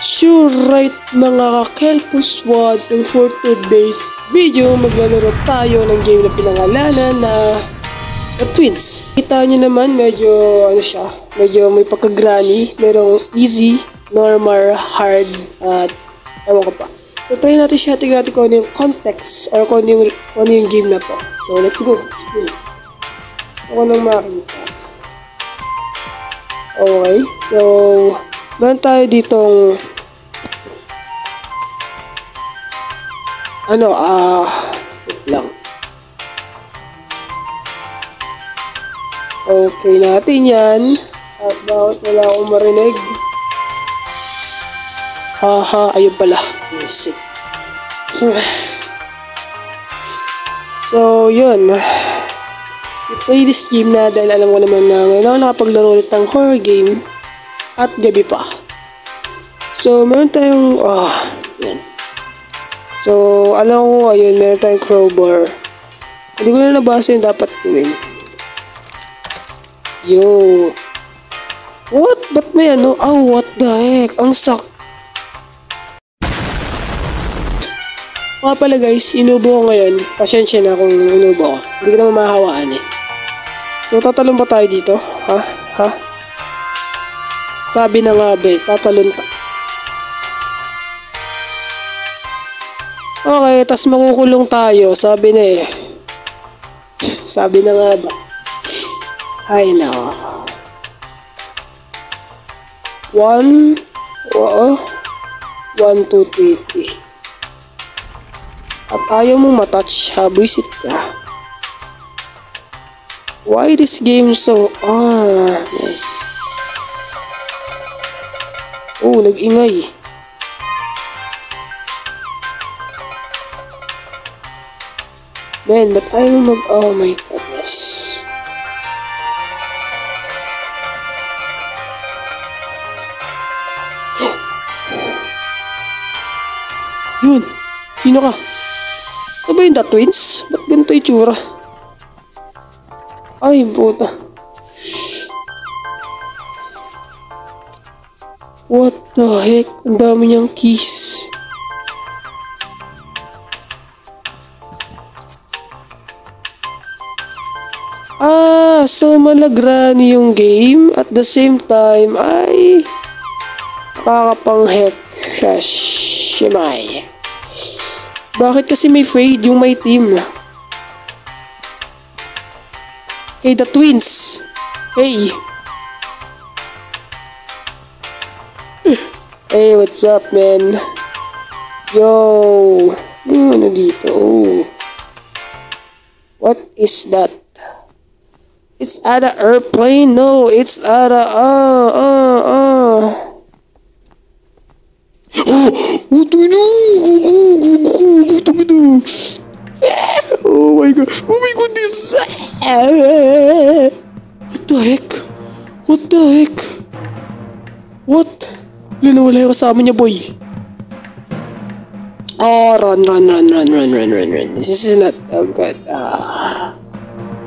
Sure right mga kakelpuswad, in Fortnite based video maglalaro tayo ng game na pinangalanan na Twins. Kita nyo naman medyo medyo may pagka-granny, merong easy, normal, hard at ewan ko pa. So try natin siya, tingnan natin kung ano yung context or kung ano yung game na to. So let's go, let's play. Ako nang makita. Okay, so meron tayo ditong wait lang. Okay natin yan. At bakit wala akong marinig? Haha, ayun pala. Shit. So, yun. I-play this game na dahil alam ko naman na ngayon ako nakapaglaro ulit ng horror game at gabi pa. So, meron tayong yan. So, alam ko ayun, meron tayong crowbar. Hindi ko na nabasa yung dapat gawin. Yo. What? Ba't may ano? Oh, what the heck? Ang sak. Mga pala guys, inubo ko ngayon. Pasensya na kung inubo ko. Hindi ko naman mahawaan eh. So, tatalon pa tayo dito? Ha? Sabi na nga ba, tatalon pa. Okay, tas makukulong tayo. Sabi na eh. Sabi na nga ba. Ay nako. 1, 2, 3. At ayaw mong matouch ha, buisit ka. Why this game so... Oh, nag-ingay. Man, ba't ayaw mo mag... Oh my goodness. Yun! Sino ka? Ito ba yung The Twins? Ba't ganito itsura? Ay, puta. What the heck? Ang dami niyang keys. So malagrani yung game at the same time ay nakakapang-heck. Shimay. Bakit kasi may fade yung may team? Hey, The Twins! Hey! Hey, what's up, man? Yo! Ano dito? Oh. What is that? It's at an airplane? No, it's at a... Oh my god. Oh my goodness. What the heck? What the heck? What? Wala yung kasama niya, boy. Oh, run. This is not a good...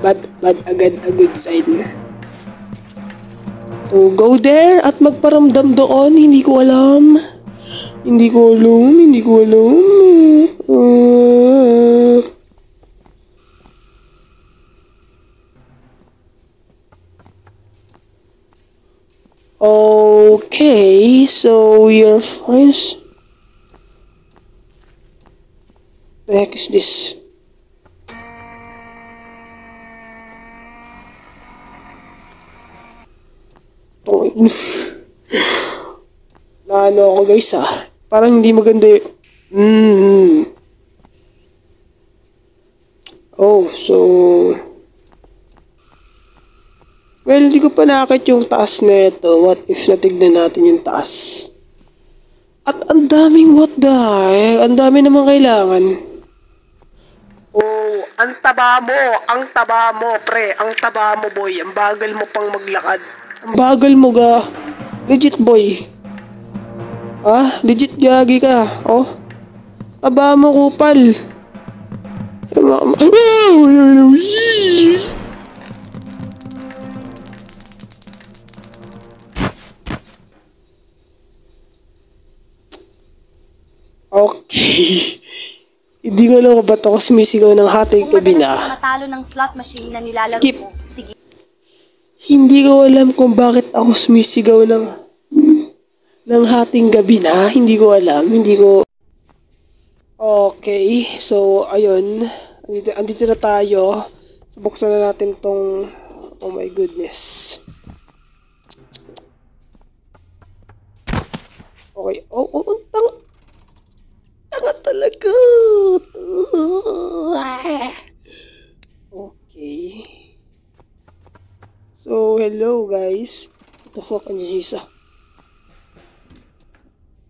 Bad agad a good sign. To go there at magparamdam doon, hindi ko alam. Okay, so you're fine. The heck is this? Ano ako guys parang hindi maganda yun. Oh, so well, hindi ko pa nakakit yung taas na ito. What if natignan natin yung taas? At ang daming what the heck? Ang dami naman kailangan. Oh, ang taba mo, pre. Ang taba mo, boy. Ang bagal mo pang maglakad. Ang bagal mo ga. Legit, boy. Legit gagi ka. Oh. Taba mo, kupal. Hindi ko alam kung ba't ako sumisigaw ng hating gabi na. Matalo ng slot machine na nilalaro Skip. mo. Hindi ko alam kung bakit ako sumisigaw ng hating gabi na. Hindi ko alam. Okay. So, ayun. Andito na tayo. So, buksan na natin tong... Oh my goodness. Okay. Tanga talaga. Okay. So, hello guys. What the fuck, Anjisa?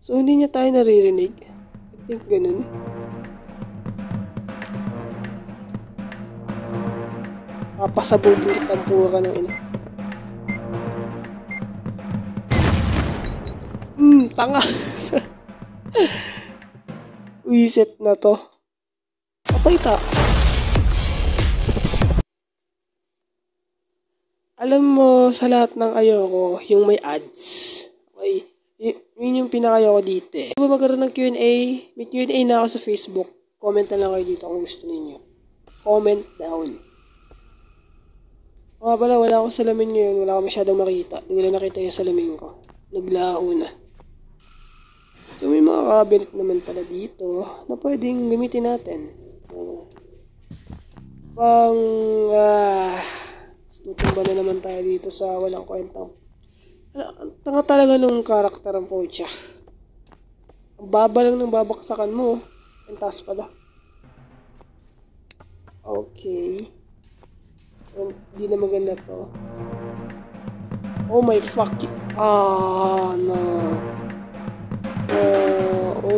So, hindi niya tayo naririnig. I think ganun. Papasabugin kitang pura ng ina. Tanga. Wiset na to. Papayta. Alam mo, sa lahat ng ayoko, yung may ads. Okay? Yun yung pinakayoko dito eh. Kung magkaroon ng Q&A, may Q&A na ako sa Facebook. Comment na lang kayo dito kung gusto ninyo. Comment down. Mga pala, wala akong salamin ngayon. Wala akong masyadong makita. Hindi ko na nakita yung salamin ko. Naglaho na. So may mga cabinet naman pala dito na pwedeng gamitin natin. Tutumba na naman tayo dito sa walang kwentang. Tanga talaga nung karakter ang Pocha. Ang baba lang ng babaksakan mo. Ang taas pala. Okay. Hindi na maganda to. Oh my fuck. No.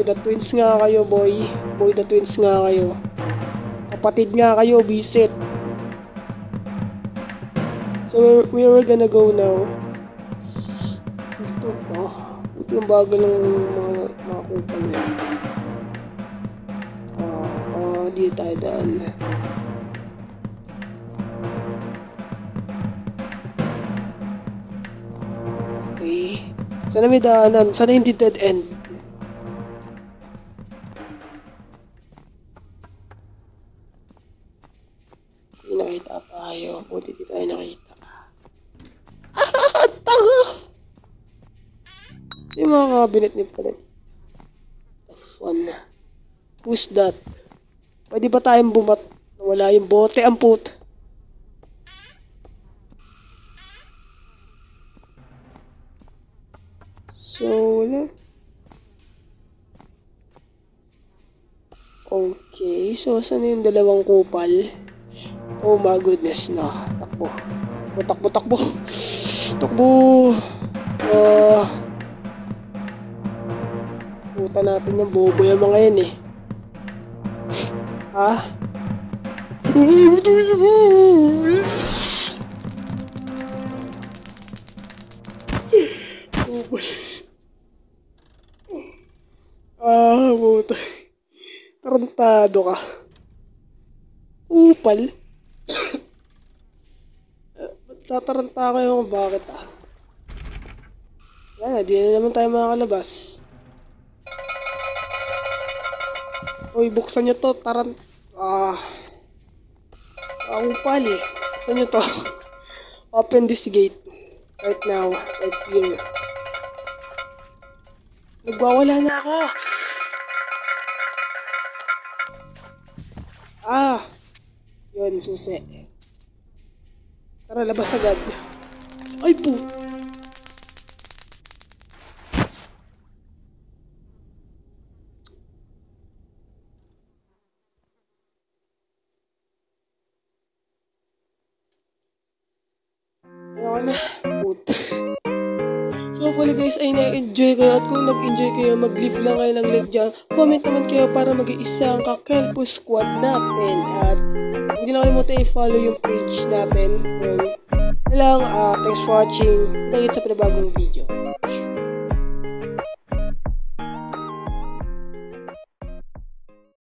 The twins nga kayo, boy. Boy, the twins nga kayo. Kapatid nga kayo, bisit. So, we're gonna go now. Ito yung bagal ng mga kupal niya. Di tayo daan. Okay. Sana may daanan. Sana hindi dead end. Nakita tayo. Buti di tayo nakita. Tanga! Yung mga cabinet ni pala. The fun. Who's that? Pwede ba tayong wala yung bote ang put? So, wala. Okay. So, saan yung dalawang kupal? Oh my goodness na. Takbo. Takbo. Puta natin yung bobo yung mga yan eh. Ha? Puta. Tarantado ka. Upal. Tataranta ko yung bakit Wala, di na naman tayo makakalabas. Uy, buksan nyo to, upal eh. Buksan nyo to. Open this gate. Right now, right here. Nagwawala na ako. Yun, susi. Tara, labas agad. Ay po! Ayoko na. Puta. So hopefully guys ay na-enjoy kayo, at kung nag-enjoy kayo, mag-leave lang kayo ng like dyan. Comment naman kayo para mag-iisa ang Kakelpo Squad natin. At hindi lang kalimutan i-follow yung page natin. Thanks for watching. Kita-kits sa panibagong video.